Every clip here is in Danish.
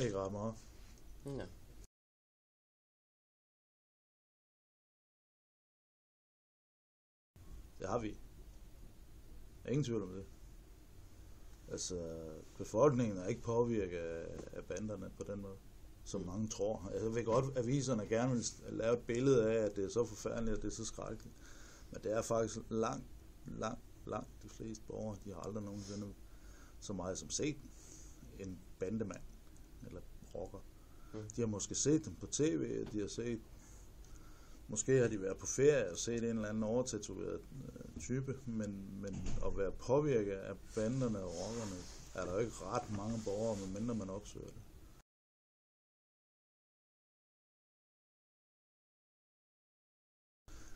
Ikke ret meget. Ja. Det har vi. Ingen tvivl om det. Altså, befolkningen er ikke påvirket af banderne på den måde, som mange tror. Altså, jeg ved godt, at aviserne gerne vil lave et billede af, at det er så forfærdeligt, at det er så skrækkeligt. Men det er faktisk langt de fleste borgere, de har aldrig nogensinde så meget som set en bandemand eller rocker. De har måske set dem på tv, de har set, måske har de været på ferie og set en eller anden overtatoveret type, men at være påvirket af banderne og rockerne, er der jo ikke ret mange borgere, medmindre man opsøger det.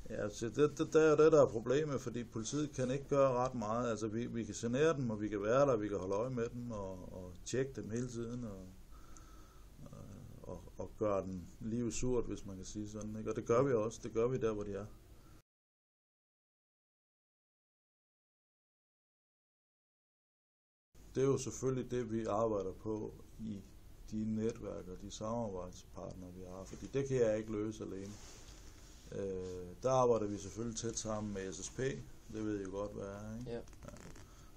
Ja, så det er jo det, der er problemet, fordi politiet kan ikke gøre ret meget. Altså, vi kan genere dem, og vi kan være der, og vi kan holde øje med dem, og tjekke dem hele tiden, og gøre dem livet surt, hvis man kan sige sådan, ikke? Og det gør vi også. Det gør vi der, hvor de er. Det er jo selvfølgelig det, vi arbejder på i de netværk og de samarbejdspartnere, vi har, fordi det kan jeg ikke løse alene. Der arbejder vi selvfølgelig tæt sammen med SSP, det ved I jo godt, hvad er, ikke? Ja.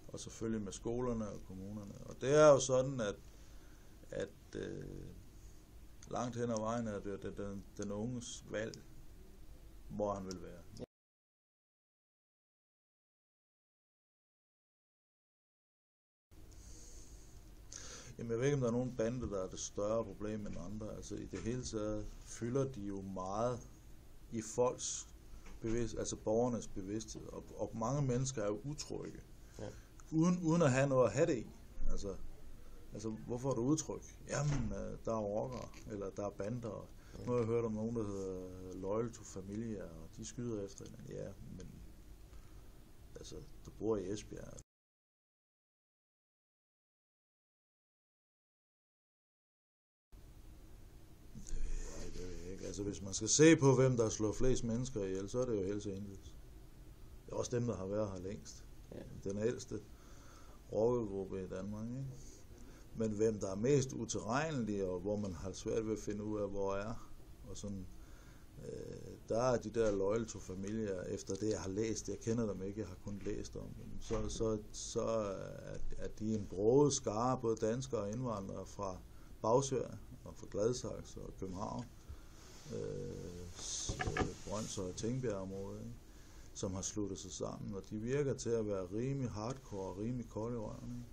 Og selvfølgelig med skolerne og kommunerne. Og det er jo sådan, at langt hen ad vejen er det den unges valg, hvor han vil være. Ja. Jamen, jeg ved ikke, om der er nogen bande, der er det større problem end andre. Altså, i det hele taget fylder de jo meget i folks bevidsthed, altså borgernes bevidsthed. Og mange mennesker er jo utrygge, Ja. uden at have noget at have det i. Altså, hvorfor er du utryg? Jamen, der er rockere, eller der er bander. Nu har jeg hørt om nogen, der hedder Loyal to Familia, og de skyder efter hinanden. Ja, men altså, du bor i Esbjerg. Det ved jeg ikke. Altså, hvis man skal se på, hvem der slår flest mennesker ihjel, så er det jo Hells Angels. Det er også dem, der har været her længst. Ja. Den ældste rockergruppe i Danmark, ikke? Men hvem der er mest utilregnelige, og hvor man har svært ved at finde ud af, hvor er, og sådan, der er de der Loyal to Familia, efter det jeg har læst, jeg kender dem ikke, jeg har kun læst om dem, så er de en broget skare, både danskere og indvandrere fra Bagsværd, og fra Gladsaxe og København, Brønshøj og Tingbjerg-området, ikke? Som har sluttet sig sammen, og de virker til at være rimelig hardcore og rimelig kolde i røven,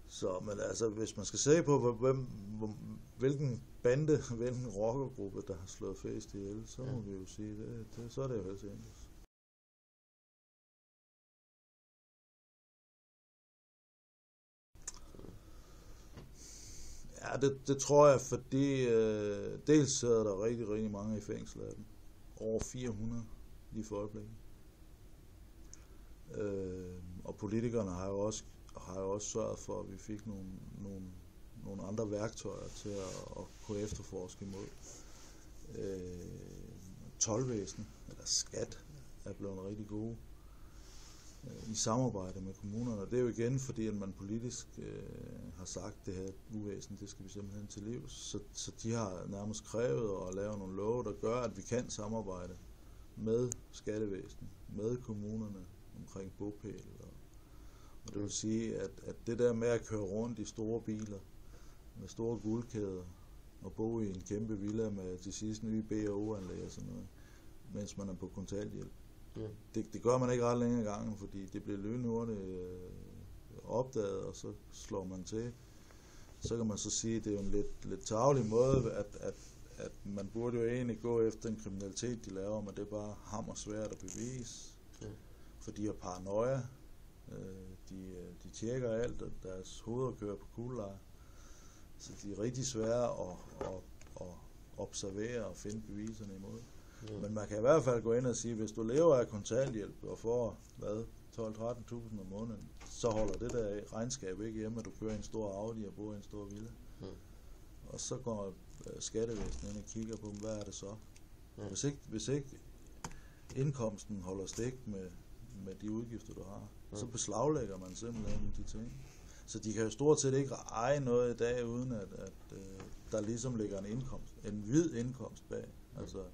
så, men altså, hvis man skal se på, hvilken bande, hvilken rockergruppe, der har slået fast ihjel, så må vi jo sige, så er det jo Hells Angels. Ja, det tror jeg, fordi dels sidder der rigtig mange i fængsel af dem. Over 400 lige for øjeblikket. Og politikerne har jo også sørget for, at vi fik nogle andre værktøjer til at kunne efterforske imod. Toldvæsen, eller skat, er blevet rigtig gode i samarbejde med kommunerne. Det er jo igen, fordi at man politisk har sagt, at det her uvæsen, det skal vi simpelthen til livs. Så de har nærmest krævet at lave nogle love, der gør, at vi kan samarbejde med skattevæsenet, med kommunerne omkring bopæl. Og det vil sige, at det der med at køre rundt i store biler, med store guldkæder, og bo i en kæmpe villa med de sidste nye B&O-anlæg og sådan noget, mens man er på kontanthjælp. Ja. Det gør man ikke ret længe i gangen, fordi det bliver lynhurtigt opdaget, og så slår man til. Så kan man så sige, at det er jo en lidt tarvelig måde, at man burde jo egentlig gå efter en kriminalitet, de laver, men det er bare hammersvært at bevise. Ja. For de har paranoia, de tjekker alt, og deres hoveder kører på kugleleje. Så de er rigtig svære at observere og finde beviserne imod. Ja. Men man kan i hvert fald gå ind og sige, hvis du lever af kontanthjælp og får 12-13.000 om måneden, så holder det der regnskab ikke hjemme, at du kører en stor Audi og bor i en stor villa. Ja. Og så går skattevæsenet ind og kigger på, hvad er det så? Ja. Hvis ikke indkomsten holder stik med de udgifter, du har. Så beslaglægger man simpelthen de ting. Så de kan jo stort set ikke eje noget i dag, uden at der ligesom ligger en indkomst, en hvid indkomst bag. Altså,